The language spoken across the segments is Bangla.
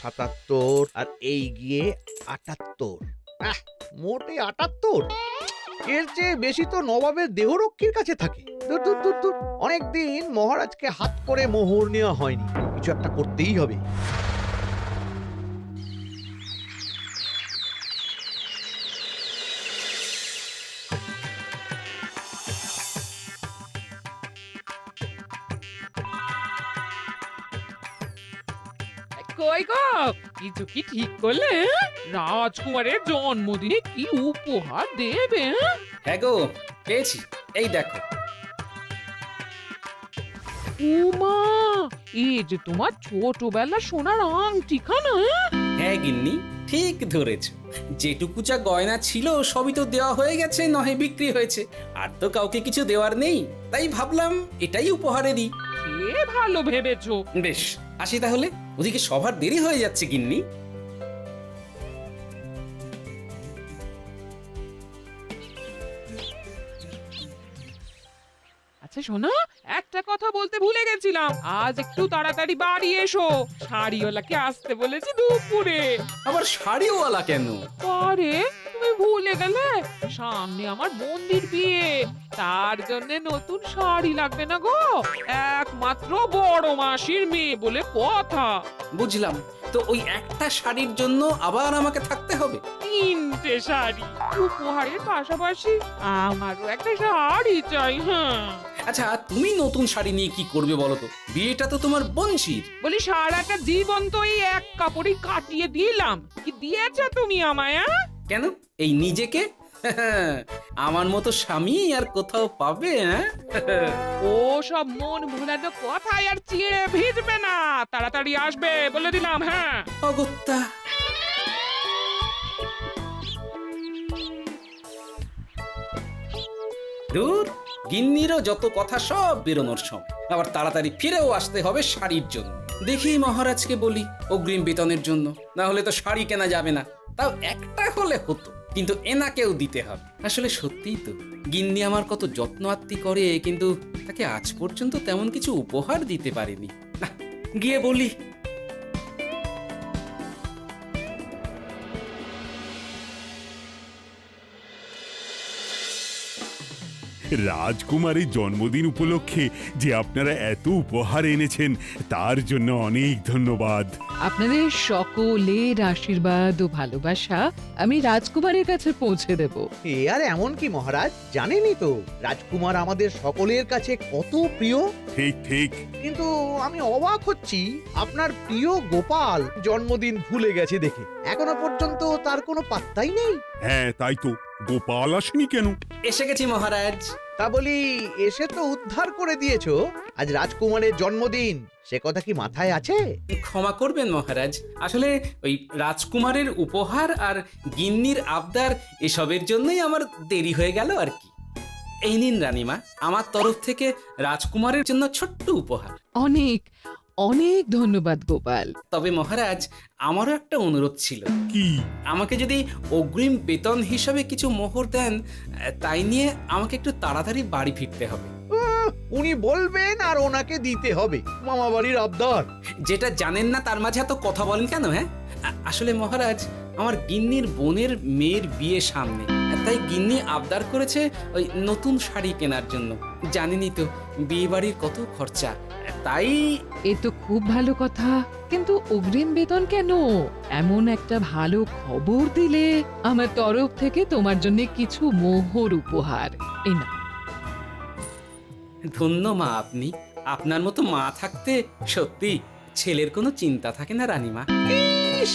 ৭৭ আর এই গিয়ে ৭৮। মোটে ৭৮। এর চেয়ে বেশি তো নবাবের দেহরক্ষীর কাছে থাকে। দূর দূর দূর দূর। অনেকদিন মহারাজকে হাত করে মোহর নেওয়া হয়নি, কিছু একটা করতেই হবে। কই গো, কিছু কি ঠিক করলে? রাজকুমারের জন্মদিনে কি উপহার দেবে? হ্যাঁ গো, পেয়েছি। এই দেখো। উমা, এই যে তোমার ছোটবেলা সোনার আংটিখানা। হ্যাঁ গিন্নি, ঠিক ধরেছ। যেটুকু যা গয়না ছিল সবই তো দেওয়া হয়ে গেছে, নহে বিক্রি হয়েছে। আর তো কাউকে কিছু দেওয়ার নেই, তাই ভাবলাম এটাই উপহারে দিই। সে ভালো ভেবেছো। বেশ, আসি তাহলে। ওদিকে সবার দেরি হয়ে যাচ্ছে গিন্নি। আচ্ছা শোনো, একটা কথা বলতে ভুলে গেছিলাম। আজ একটু তাড়াতাড়ি বাড়ি এসো, শাড়িওয়ালাকে আসতে বলেছি দুপুরে। আবার শাড়িওয়ালা কেন? আরে তুমি ভুলে গেলে, সামনে আমার বোনদির বিয়ে, তার জন্য নতুন শাড়ি লাগবে না গো। একমাত্র বড় মাসির মেয়ে বলে কথা। বুঝলাম। তো ওই একটা শাড়ির জন্য আবার আমাকে থাকতে হবে? 3টে শাড়ি উপহারের পাশাপাশি আমারও একটা শাড়ি চাই। হ্যাঁ আচ্ছা, তুমি নতুন শাড়ি নিয়ে কি করবে বলো তো? বিয়েটা তো তোমার বংশীর। বলি, সারাটা জীবন তো এই এক কাপড়ই কাটিয়ে দিলাম, কি দিয়েছো তুমি আমায়? কেন, এই নিজেকে? আমার মতো স্বামী আর কোথাও পাবে? ও সব মন ভুলানো কথাই আর চিড়ে ভিজবে না, তাড়াতাড়ি আসবে বলে দিলাম। হ্যাঁ অগত্যা। দূর, গিন্নিরও যত কথা সব বেরোনোর সময়। আবার তাড়াতাড়ি ফিরেও আসতে হবে শাড়ির জন্য। দেখি মহারাজকে বলি অগ্রিম বেতনের জন্য, না হলে তো শাড়ি কেনা যাবে না। তাও একটা হলে হতো, কিন্তু এনাকেও দিতে হবে। আসলে সত্যিই তো, গিন্নি আমার কত যত্ন আত্তি করে, কিন্তু তাকে আজ পর্যন্ত তেমন কিছু উপহার দিতে পারিনি। না, গিয়ে বলি। রাজকুমারের জন্মদিন উপলক্ষে যে আপনারা এত উপহার এনেছেন তার জন্য অনেক ধন্যবাদ। আপনাদের সকলের আশীর্বাদ ও ভালোবাসা আমি রাজকুমারের কাছে পৌঁছে দেব। এ আর এমন কি মহারাজ, জানেনই তো রাজকুমার আমাদের সকলের কাছে কত প্রিয়। ঠিক ঠিক। কিন্তু আমি অবাক হচ্ছি, আপনার প্রিয় গোপাল জন্মদিন ভুলে গেছে দেখে। এখনো পর্যন্ত তার কোনো পাত্তাই নেই। হ্যাঁ তাই তো, গোপাল আসেনি কেন? এসে গেছি মহারাজ। তা বলি, এসে তো উদ্ধার করে দিয়েছো। আজ রাজকুমারের জন্মদিন, সে কথা কি মাথায় আছে? ক্ষমা করবেন মহারাজ, আসলে ওই রাজকুমারের উপহার আর গিন্নির আবদার এসবের জন্যই আমার দেরি হয়ে গেল আর কি। এই নিন রানীমা, আমার তরফ থেকে রাজকুমারের জন্য ছোট্ট উপহার। অনেক অনেক ধন্যবাদ গোপাল। তবে মহারাজ, আমারও একটা অনুরোধ ছিল। কি? আমাকে যদি অগ্রিম বেতন হিসাবে কিছু মোহর দেন, তাই নিয়ে আমাকে একটু তাড়াতাড়ি বাড়ি ফিরতে হবে। উনি বলবেন আর ওনাকে দিতে হবে, মামা বাড়ির আবদার। যেটা জানেন না তার মাঝে এত কথা বলেন কেন? হ্যাঁ, আসলে মহারাজ, আমার গিন্নির বোনের মেয়ের বিয়ে সামনে, তাই গিন্নি আবদার করেছে ওই নতুন শাড়ি কেনার জন্য। জানেনই তো বিয়ে বাড়ির কত খরচা, তাই। এ তো খুব ভালো কথা, কিন্তু অগ্রিম বেতন কেন? এমন একটা ভালো খবর দিলে আমার তরফ থেকে তোমার জন্য কিছু মোহর উপহার। এই না। ধন্য মা আপনি, আপনার মতো মা থাকতে সত্যি ছেলের কোনো চিন্তা থাকে না রানীমা। ইস,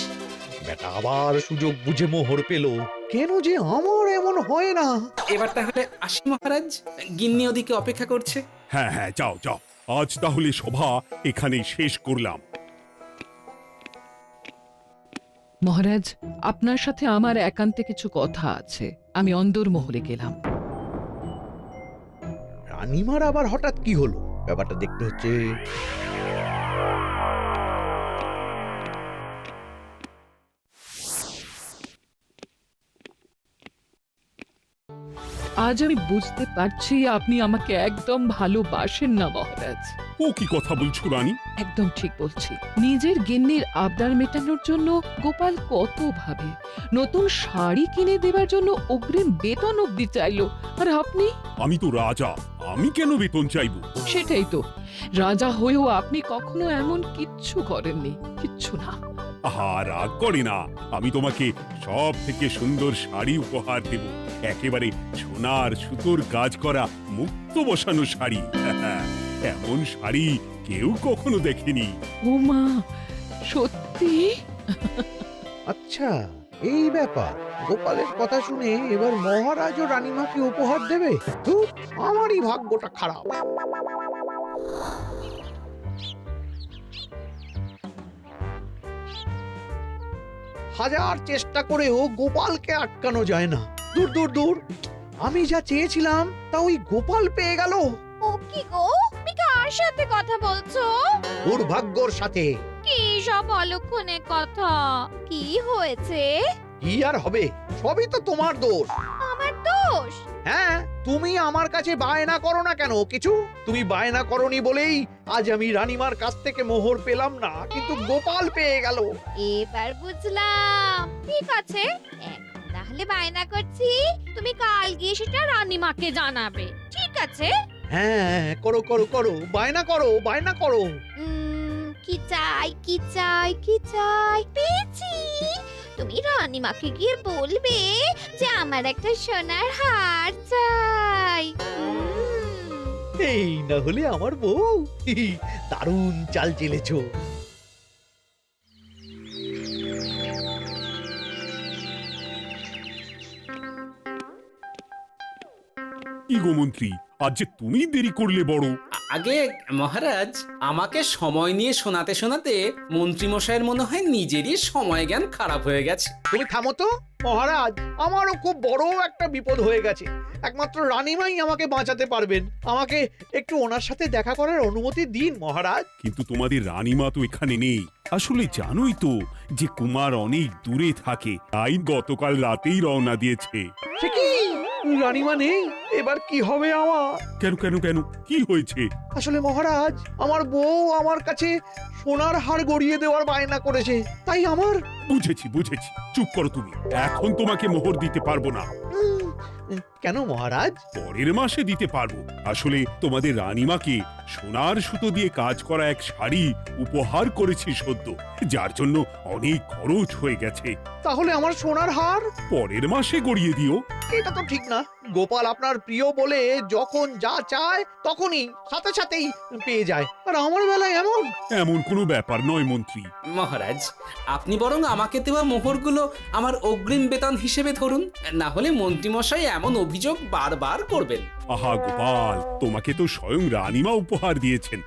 বেটা আবার সুযোগ বুঝে মোহর পেল। কেন যে আমার এমন হয় না। এবার তাহলে আসি মহারাজ, গিন্নি ওদিকে অপেক্ষা করছে। হ্যাঁ হ্যাঁ, যাও যাও, আজ তাহলে সভা এখানেই শেষ করলাম। মহারাজ, আপনার সাথে আমার একান্তে কিছু কথা আছে। আমি অন্দরমহলে গেলাম। রানীমার আবার হঠাৎ কি হলো, ব্যাপারটা দেখতে হচ্ছে। আজ আমি বুঝতে পারছি আপনি আমাকে একদম ভালোবাসেন না মহারাজ। ও কি কথা বলছো রানী? একদম ঠিক বলছি। নিজের গিন্নির আবদার মেটানোর জন্য গোপাল কত ভাবে, নতুন শাড়ি কিনে দেবার জন্য অগ্রিম বেতন অব্দি চাইলো, আর আপনি? আমি তো রাজা, আমি কেন বেতন চাইবো? সেটাই তো, রাজা হয়েও আপনি কখনো এমন কিচ্ছু করেননি, কিচ্ছু না। আহা, রাগ করে না। আমি তোমাকে সব থেকে সুন্দর শাড়ি উপহার দেব, একেবারে সোনার সুতোর কাজ করা মুক্ত বসানো শাড়ি। এমন শাড়ি কেউ কখনো দেখেনি। ও মা, সত্যি? আচ্ছা, এই ব্যাপার। গোপালের কথা শুনে এবার মহারাজ ও রানীমাকে উপহার দেবে? ধুর, আমারই ভাগ্যটা খারাপ। হাজার চেষ্টা করেও গোপালকে আটকানো যায় না। দূর দূর দূর, আমি যা চেয়েছিলাম তা ওই গোপাল পেয়ে গেল। ও কি গো, তুমি কার সাথে কথা বলছো? দুর্ভাগ্যর সাথে। কি সব অলক্ষণে কথা? কি হয়েছে? কি আর হবে, সবই তো তোমার দোষ। আমার দোষ? হ্যাঁ, তুমি আমার কাছে বায়না করো না কেন কিছু? তুমি বায়না করনি বলেই আজ আমি রানীমার কাছ থেকে মোহর পেলাম না, কিন্তু গোপাল পেয়ে গেল। এবার বুঝলাম। ঠিক আছে, এখন তাহলে বায়না করছি, তুমি কাল গিয়ে সেটা রানীমাকে জানাবে, ঠিক আছে? হ্যাঁ, করো করো করো, বায়না করো, বায়না করো। কি চাই, কি চাই, কি চাই? পেয়েছি। তুমি রানীমাকে গিয়ে বলবে যে আমার একটা সোনার হার চাই। এই না হলে আমার বউ। দারুণ চাল চেলেছো। কি গো মন্ত্রী, আজ যে তুমি দেরি করলে বড়। আগে মহারাজ, আমাকে সময় নিয়ে শোনাতে শোনাতে মন্ত্রীমশাইয়ের মনে হয় নিজেরই সময় জ্ঞান খারাপ হয়ে গেছে। তুমি থামো তো মহারাজ, আমারও খুব বড় একটা বিপদ হয়ে গেছে। একমাত্র রানীমাই আমাকে বাঁচাতে পারবেন। আমাকে একটু ওনার সাথে দেখা করার অনুমতি দিন মহারাজ। কিন্তু তোমাদের রানীমা তো এখানে নেই। আসলে জানোই তো যে কুমার অনেক দূরে থাকে, তাই গতকাল রাতেই রওনা দিয়েছে। সে কি, রানীমা নেই? এবার কি হবে আমার? কেন কেন কেন, কি হয়েছে? আসলে মহারাজ, আমার বউ আমার কাছে সোনার হার গড়িয়ে দেওয়ার বায়না করেছে, তাই আমার। বুঝেছি বুঝেছি, চুপ করো তুমি। এখন তোমাকে মোহর দিতে পারবো না। কেন মহারাজ? পরের মাসে দিতে পারবো। আসলে তোমাদের রানীমাকে সোনার সুতো দিয়ে কাজ করা এক শাড়ি উপহার করেছি সদ্য, যার জন্য অনেক খরচ হয়ে গেছে। তাহলে আমার সোনার হার পরের মাসে গড়িয়ে দিও। এটা তো ঠিক না। গোপাল আপনার প্রিয় বলে যখন যা চায় তখনই সাথে সাথেই পেয়ে যায়, আর আমার বেলায় এমন। এমন কোনো ব্যাপার নয় মন্ত্রী। মহারাজ, আপনি বরং আমাকে দেওয়া মোহরগুলো আমার অগ্রিম বেতন হিসেবে ধরুন, না হলে মন্ত্রীমশাই এমন অভিযোগ বারবার করবেন। আহা গোপাল, তোমাকে তো স্বয়ং রানীমা উপহার দিয়েছেন,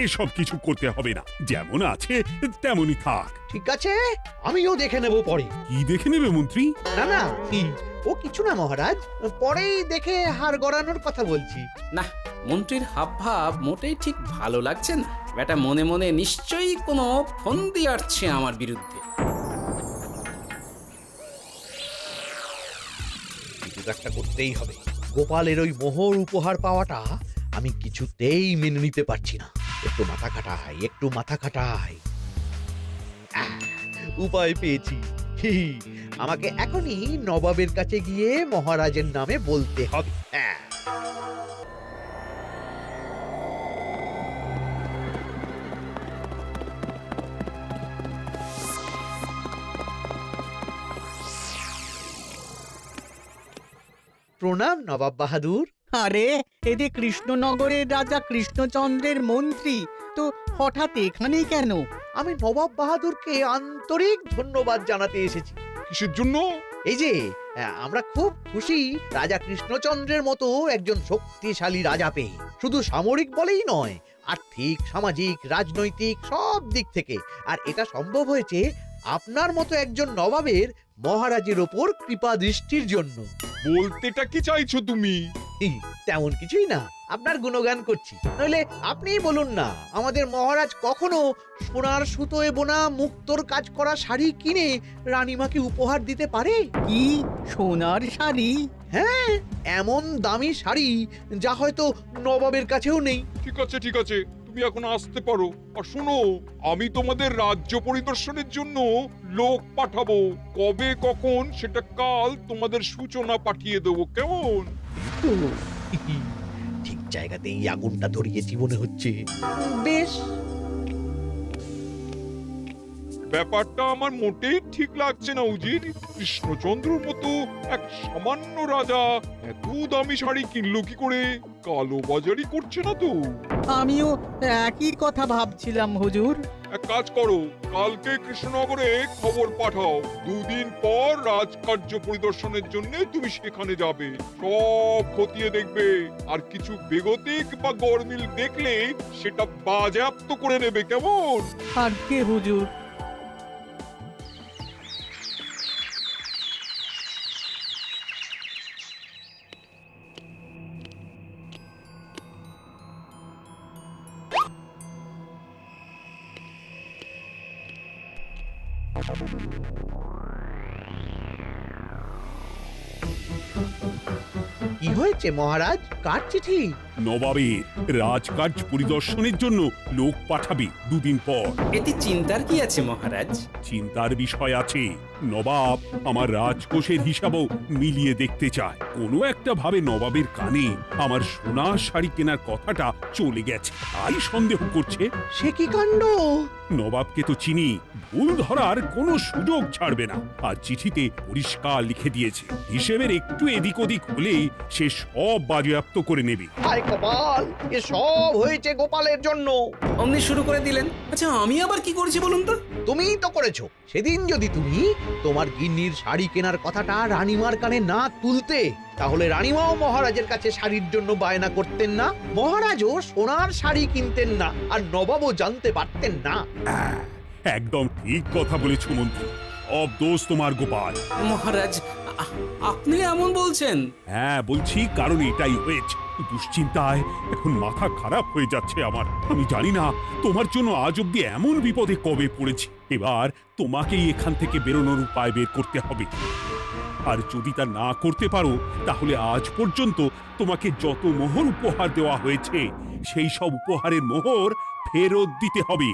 এসব কিছু করতে হবে না। যেমন আছে তেমনই থাক। ঠিক আছে, আমিও দেখে নেব পরে। কি দেখে নেবে মন্ত্রী? না না, ও কিছু না মহারাজ, পরেই দেখে হার গড়ানোর কথা বলছি। না, মন্ত্রীর হাবভাব মোটেই ঠিক ভালো লাগছে না। বেটা মনে মনে নিশ্চয়ই কোনো ফন্দি আটছে আমার বিরুদ্ধে। কিছু একটা করতেই হবে। গোপালের ওই মোহর উপহার পাওয়াটা আমি কিছুতেই মেনে নিতে পারছি না। একটু মাথা খাটাই, একটু মাথা খাটাই। উপায় পেয়েছি। আমাকে এখনই নবাবের কাছে গিয়ে মহারাজের নামে বলতে হবে। প্রণাম নবাব বাহাদুর। আরে এদের কৃষ্ণনগরের রাজা কৃষ্ণচন্দ্রের মন্ত্রী, তো হঠাৎ এখানেই কেন? আমি নবাব বাহাদুরকে আন্তরিক ধন্যবাদ জানাতে এসেছি। কিসের জন্য? এই যে আমরা খুব খুশি রাজা কৃষ্ণচন্দ্রের মতো একজন শক্তিশালী রাজা পেয়ে। শুধু সামরিক বলেই নয়, আর্থিক, সামাজিক, রাজনৈতিক সব দিক থেকে। আর এটা সম্ভব হয়েছে আপনার মতো একজন নবাবের মহারাজের ওপর কৃপা দৃষ্টির জন্য। বলতেটা কি চাইছো তুমি? তেমন কিছুই না, আপনার গুণগান করছি। নইলে আপনিই বলুন না, আমাদের মহারাজ কখনো সোনার সুতোয় বোনা মুক্তোর কাজ করা শাড়ি কিনে রানীমাকে উপহার দিতে পারে? কি সোনার শাড়ি? হ্যাঁ, এমন দামি শাড়ি যা হয়তো নবাবের কাছেও নেই। ঠিক আছে, ঠিক আছে, তুমি তুমি এখন আসতে পারো। আর শোনো, আমি তোমাদের রাজ্য পরিদর্শনের জন্য লোক পাঠাবো। কবে কখন সেটা কাল তোমাদের সূচনা পাঠিয়ে দেবো, কেমন? তো ঠিক জায়গাতেই আগুনটা ধরিয়েছি মনে হচ্ছে। বেশ, ব্যাপারটা আমার মোটেই ঠিক লাগছে না উজির। কৃষ্ণচন্দ্রর মতো এক সামান্য রাজা এত দামি শাড়ি কিনলো কি করে? কালো বাজারি করছে না তো? আমিও একই কথা ভাবছিলাম হুজুর। এক কাজ করো, কালকে কৃষ্ণনগরে খবর পাঠাও। 2 দিন পর রাজকার্য পরিদর্শনের জন্য তুমি সেখানে যাবে। সব খতিয়ে দেখবে, আর কিছু বেগতিক বা গরমিল দেখলে সেটা বাজেয়াপ্ত করে নেবে, কেমন? আজ্ঞে হুজুর। কি হয়েছে মহারাজ? কার চিঠি? নবাবের রাজকার্য পরিদর্শনের জন্য লোক পাঠাবে 2 দিন পর। এতে চিন্তার কি আছে মহারাজ? চিন্তার বিষয় আছে। নবাব আমার রাজকোষের হিসাবও মিলিয়ে দেখতে চায়। কোনো একটা ভাবে নবাবের কানে আমার সোনার শাড়ি কেনার কথাটা চলে গেছে, তাই সন্দেহ করছে। সে কি কাণ্ড! নবাবকে তো চিনি, ভুল ধরার কোনো সুযোগ ছাড়বে না। আর চিঠিতে পরিষ্কার লিখে দিয়েছে, হিসেবের একটু এদিক ওদিক হলেই সে সব বাজেয়াপ্ত করে নেবে। হায় কপাল, এ সব হয়েছে গোপালের জন্য। অমনি শুরু করে দিলেন। আচ্ছা, আমি আবার কি করেছি বলুন তো? তুমিই তো করেছো। সেদিন যদি তুমি তোমার গিন্নির শাড়ি কেনার কথাটা রানীমার কানে না তুলতে, তাহলে রানীমাও মহারাজের কাছে শাড়ির জন্য বায়না করতেন না, মহারাজও সোনার শাড়ি কিনতেন না, আর নবাবও জানতে পারতেন না। একদম ঠিক কথা বলেছ মন্ত্রী, সব দোষ তোমার গোপাল। মহারাজ, আপনি এমন বলছেন? হ্যাঁ বলছি, কারণ এটাই হয়েছে। দুশ্চিন্তায় এখন মাথা খারাপ হয়ে যাচ্ছে আমার। আমি জানি না তোমার জন্য আজ অব্দি এমন বিপদে কবে পড়েছি। এবার তোমাকেই এখান থেকে বেরোনোর উপায় বের করতে হবে। আর যদি তা না করতে পারো, তাহলে আজ পর্যন্ত তোমাকে যত মোহর উপহার দেওয়া হয়েছে সেই সব উপহারের মোহর ফেরত দিতে হবে।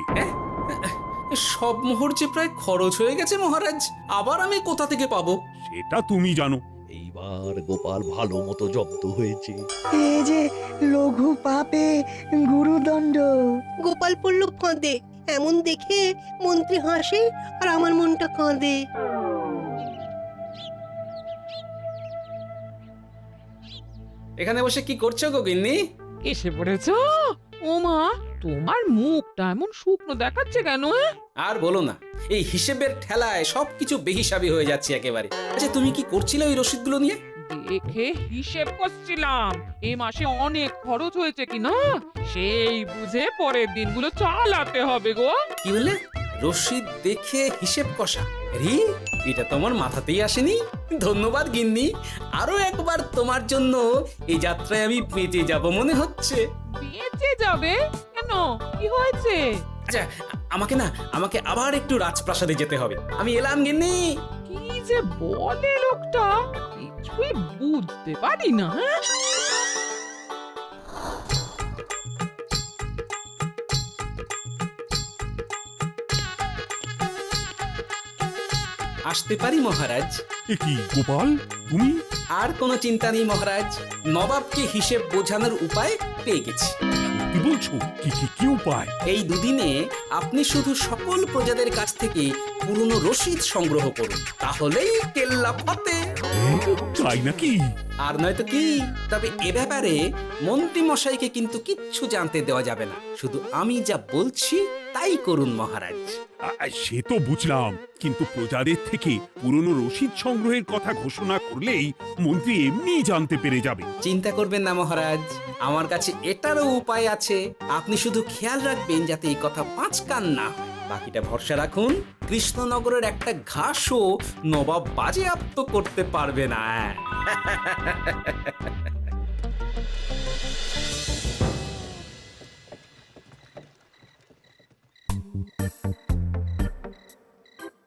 সব মোহর যে প্রায় খরচ হয়ে গেছে মহারাজ, আবার আমি কোথা থেকে পাবো? সেটা তুমি জানো। এইবার গোপাল ভালো মতো জব্দ হয়েছে। এ যে লঘু পাপে গুরুদণ্ড। গোপাল পড়ল ফাঁদে। এমন দেখে মন্ত্রী হাসে আর আমার মনটা কাঁদে। এখানে বসে কি করছো গো গিন্নি? এসে পড়েছ? ওমা, তোমার মুখটা এমন শুকনো দেখাচ্ছে কেন? আর বলো না, এই হিসেবের ঠেলায় সবকিছু বেহিসাবি হয়ে যাচ্ছে একেবারে। আচ্ছা, তুমি কি করছিলে ওই রসিদগুলো নিয়ে? দেখে হিসেব করছিলাম এই মাসে অনেক খরচ হয়েছে কিনা, সেই বুঝে পরের দিনগুলো চালাতে হবে গো। কি বলে? রসিদ দেখে হিসেব কষা? রি, এটা তোমার মাথাতেই আসেনি। ধন্যবাদ গিন্নি, আরো একবার তোমার জন্য এই যাত্রায় আমি বেঁচে যাব মনে হচ্ছে। বেঁচে যাবে কেন? কি হয়েছে? আচ্ছা, আমাকে আবার একটু রাজপ্রাসাদে যেতে হবে। আমি এলাম গিন্নি। কি যে বলে লোকটা, কিছুই বুঝতে পারি না। আসতে পারি মহারাজ? এ কি গোপাল, তুমি? আর কোনো চিন্তা নেই মহারাজ, নবাবকে হিসেব বোঝানোর উপায় পেয়ে গেছি। কি বলছো? কি উপায়? এই দুদিনে আপনি শুধু সকল প্রজাদের কাছ থেকে পুরনো রসিদ সংগ্রহ করুন, তাহলেই কেল্লা ফতে। তাই নাকি? আর নয়তো কি? তবে এ ব্যাপারে মন্ত্রী মশাইকে কিন্তু কিচ্ছু জানতে দেওয়া যাবে না। শুধু আমি যা বলছি তাই করুন মহারাজ। সে তো বুঝলাম, কিন্তু প্রজাদের থেকে পুরনো রসিদ সংগ্রহের কথা ঘোষণা করলেই মন্ত্রী এমনি জানতে পেরে যাবে। চিন্তা করবেন না মহারাজ, আমার কাছে এটারও উপায় আছে। আপনি শুধু খেয়াল রাখবেন যাতে এই কথা 5 কান না হয়। বাকিটা ভরসা রাখুন, কৃষ্ণনগরের একটা ঘাসও নবাব বাজেয়াপ্ত করতে পারবে না।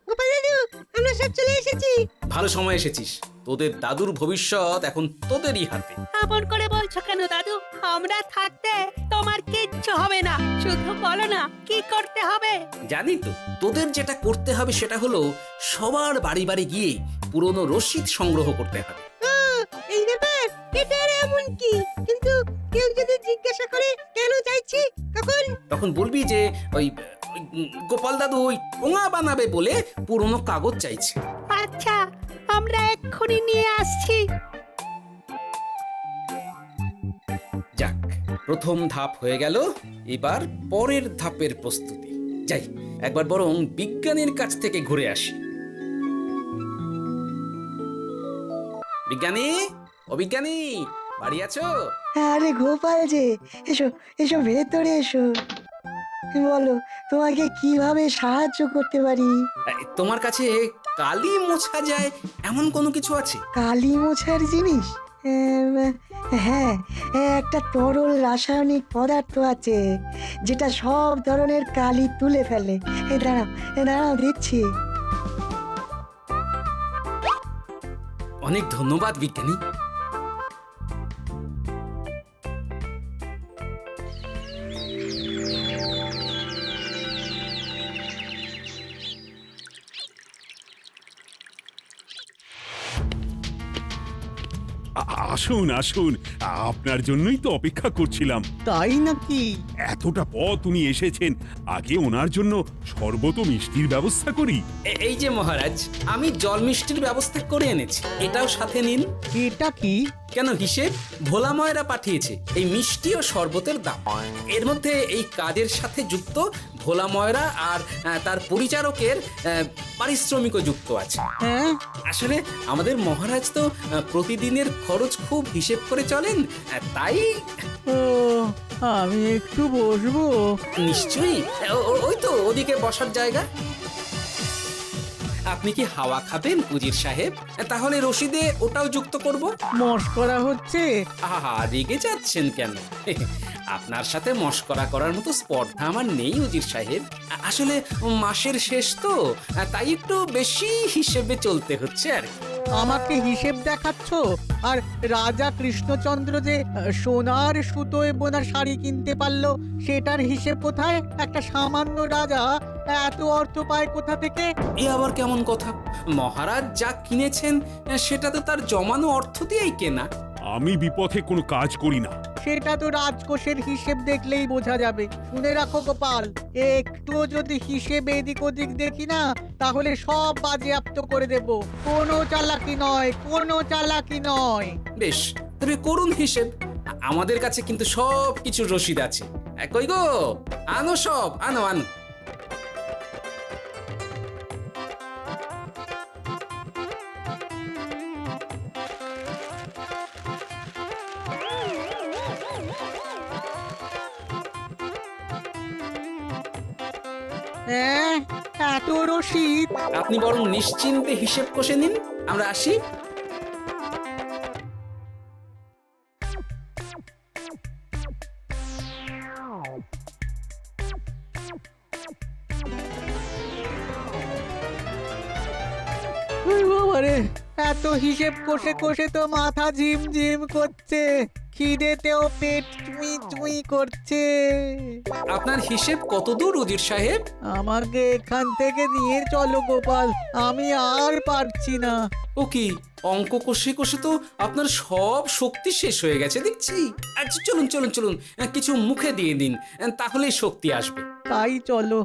গোপাল দাদু, আমরা সব চলে এসেছি। ভালো সময় এসেছিস, তোদের দাদুর ভবিষ্যৎ এখন তোদেরই হাতে। আপন করে বলছো কেন দাদু? আমরা থাকতে তোমার তোমার কিচ্ছু হবে না, শুধু বলো না কি করতে হবে। জানি তো, তোদের যেটা করতে হবে সেটা হলো সবার বাড়ি বাড়ি গিয়ে পুরনো রসিদ সংগ্রহ করতে হবে। এই ব্যাপার, এটা আর এমন কি? কিন্তু কেউ যদি জিজ্ঞাসা করে কেন চাইছি, তখন বলবি যে ওই গোপাল দাদু ওই টোঙা বানাবে বলে পুরনো কাগজ চাইছে। আচ্ছা, আমরা এক্ষুনি নিয়ে আসছি। যাক, প্রথম ধাপ হয়ে গেল, এবার পরের ধাপের প্রস্তুতি। যাই, একবার বরং বিজ্ঞানীর কাছ থেকে ঘুরে আসি। বিজ্ঞানী, ও বিজ্ঞানী, বাড়ি আছো? আরে গোপাল যে, এসো এসো ভেতরে এসো। বলো, তোমাকে কিভাবে সাহায্য করতে পারি? তোমার কাছে কালি মোছা যায় এমন কোনো কিছু আছে? কালি মোছার জিনিস? হ্যাঁ, একটা তরল রাসায়নিক পদার্থ আছে যেটা সব ধরনের কালি তুলে ফেলে। দাঁড়াও দিচ্ছি। অনেক ধন্যবাদ বিজ্ঞানী। আসুন আসুন, আপনার জন্যই তো অপেক্ষা করছিলাম। তাই নাকি? এতটা পথ উনি এসেছেন, আগে ওনার জন্য শরবত ও মিষ্টির ব্যবস্থা করি। এই যে মহারাজ, আমি জল মিষ্টির ব্যবস্থা করে এনেছি, এটাও সাথে নিন। এটা কি? কেন, হিসেব ভোলা ময়রা পাঠিয়েছে এই মিষ্টি ও শরবতের দাম। এর মধ্যে এই কাজের সাথে যুক্ত ভোলা ময়রা আর তার পরিচারকের পারিশ্রমিকও যুক্ত আছে। হ্যাঁ, আসলে আমাদের মহারাজ তো প্রতিদিনের খরচ খুব হিসেব করে চলেন, তাই। ও, আমি একটু বসবো? নিশ্চয়ই, ওই তো ওদিকে বসার জায়গা। আপনি কি হাওয়া খাবেন উজির সাহেব? তাহলে রশিদে ওটাও যুক্ত করব। মশকরা হচ্ছে? আহা, রেগে যাচ্ছেন কেন? আপনার সাথে মশকরা করার মতো স্পর্ধা আমার নেই উজির সাহেব। আসলে মাসের শেষ তো, তাই একটু বেশি হিসেবে চলতে হচ্ছে আর কি। আমাকে হিসেব দেখাচ্ছ? আর রাজা কৃষ্ণচন্দ্র যে সোনার সুতোয় বোনা শাড়ি কিনতে পারলো, সেটার হিসেব কোথায়? একটা সামান্য রাজা এত অর্থ পায় কোথা থেকে? এ আবার কেমন কথা? মহারাজ যা কিনেছেন সেটা তো তার জমানো অর্থ দিয়েই কেনা। আমি বিপথে কোনো কাজ করি না। সেটা তো রাজকোষের হিসেব দেখলেই বোঝা যাবে। শুনে রাখো গোপাল, একটুও যদি হিসেব এদিক ওদিক দেখি না, তাহলে সব বাজেয়াপ্ত করে দেব। কোনো চালাকি নয়, কোনো চালাকি নয়। বেশ, তবে করুন হিসেব। আমাদের কাছে কিন্তু সব কিছুর রসিদ আছে। কই গো, আনো সব, আনো আনো। হ্যাঁ, এত রসিদ? আপনি বরং নিশ্চিন্তে হিসেব কষে নিন, আমরা আসি। ওই বাবারে, এত হিসেব কষে কষে তো মাথা ঝিমঝিম করছে, খিদেতেও পেট চুই চুই করছে। আপনার হিসেব কত দূর উজির সাহেব? আমাকে এখান থেকে নিয়ে চলো গোপাল, আমি আর পারছি না। ও কি, অঙ্ক কষে কষে তো আপনার সব শক্তি শেষ হয়ে গেছে দেখছি। আচ্ছা চলুন চলুন চলুন, কিছু মুখে দিয়ে দিন, তাহলেই শক্তি আসবে। তাই চলো।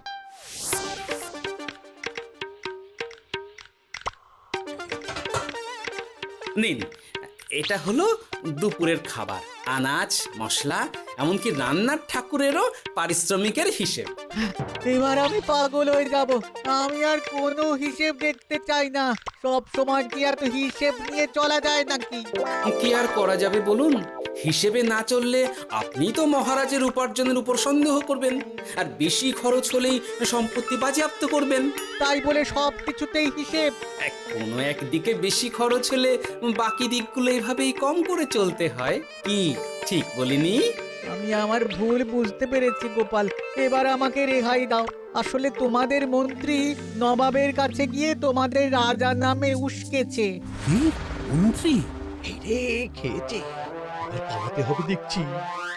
নিন, এটা হলো দুপুরের খাবার, আনাজ মশলা এমনকি রান্নার ঠাকুরেরও পারিশ্রমিকের হিসেব। এবার আমি পাগল হয়ে যাব। আমি আর কোনো হিসেব দেখতে চাই না। সব সময় কি এত হিসেব নিয়ে চলা যায় নাকি? কি আর করা যাবে বলুন? হিসেবে না চললে আপনি তো মহারাজের উপার্জনের উপর সন্দেহ করবেন, আর বেশি খরচ হলেই সম্পত্তি বাজেয়াপ্ত করবেন। তাই বলে সব কিছুতেই হিসেব? কোনো একদিকে বেশি খরচ হলে বাকি দিকগুলো এভাবেই কম করে চলতে হয়। কি ঠিক বলিনি? আমি আমার ভুল বুঝতে পেরেছি গোপাল, এবার আমাকে রেহাই দাও। আসলে তোমাদের মন্ত্রী নবাবের কাছে গিয়ে তোমাদের রাজা নামে উস্কেছে। কি? মন্ত্রী? এই রে, খেয়েছে, আর পালাতে হবে দেখছি।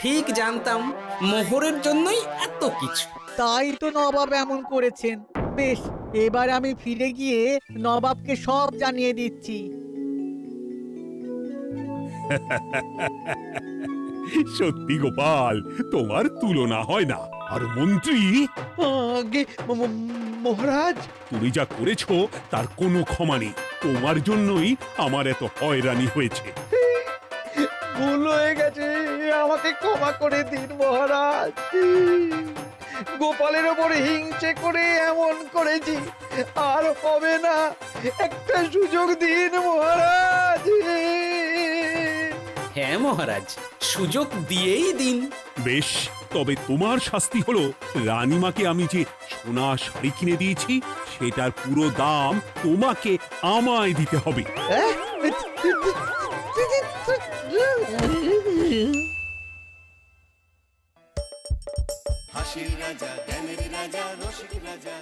ঠিক জানতাম মোহরের জন্যই এত কিছু। তাই তো নবাব এমন করেছেন। বেশ, এবার আমি ফিরে গিয়ে নবাবকে সব জানিয়ে দিচ্ছি। সত্যি গোপাল, তোমার তুলনা হয় না। আর মন্ত্রী, আগে মহারাজ, তুমি যা করেছো তার কোনো ক্ষমা নেই। তোমার জন্যই আমার এত হয়রানি হয়েছে। ভুল হয়ে গেছে, আমাকে ক্ষমা করে দিন মহারাজ। গোপালের ওপরে হিংসে করে এমন করেছি, আর হবে না। একটা সুযোগ দিন মহারাজ। হ্যাঁ মহারাজ, সুযোগ দিয়েই দিন। বেশ, তবে তোমার শাস্তি হলো রানীমাকে আমি যে সোনা শাড়ি কিনে দিয়েছি সেটার পুরো দাম তোমাকে আমায় দিতে হবে। হাসির রাজা, জ্ঞানের রাজা, রসিক রাজা।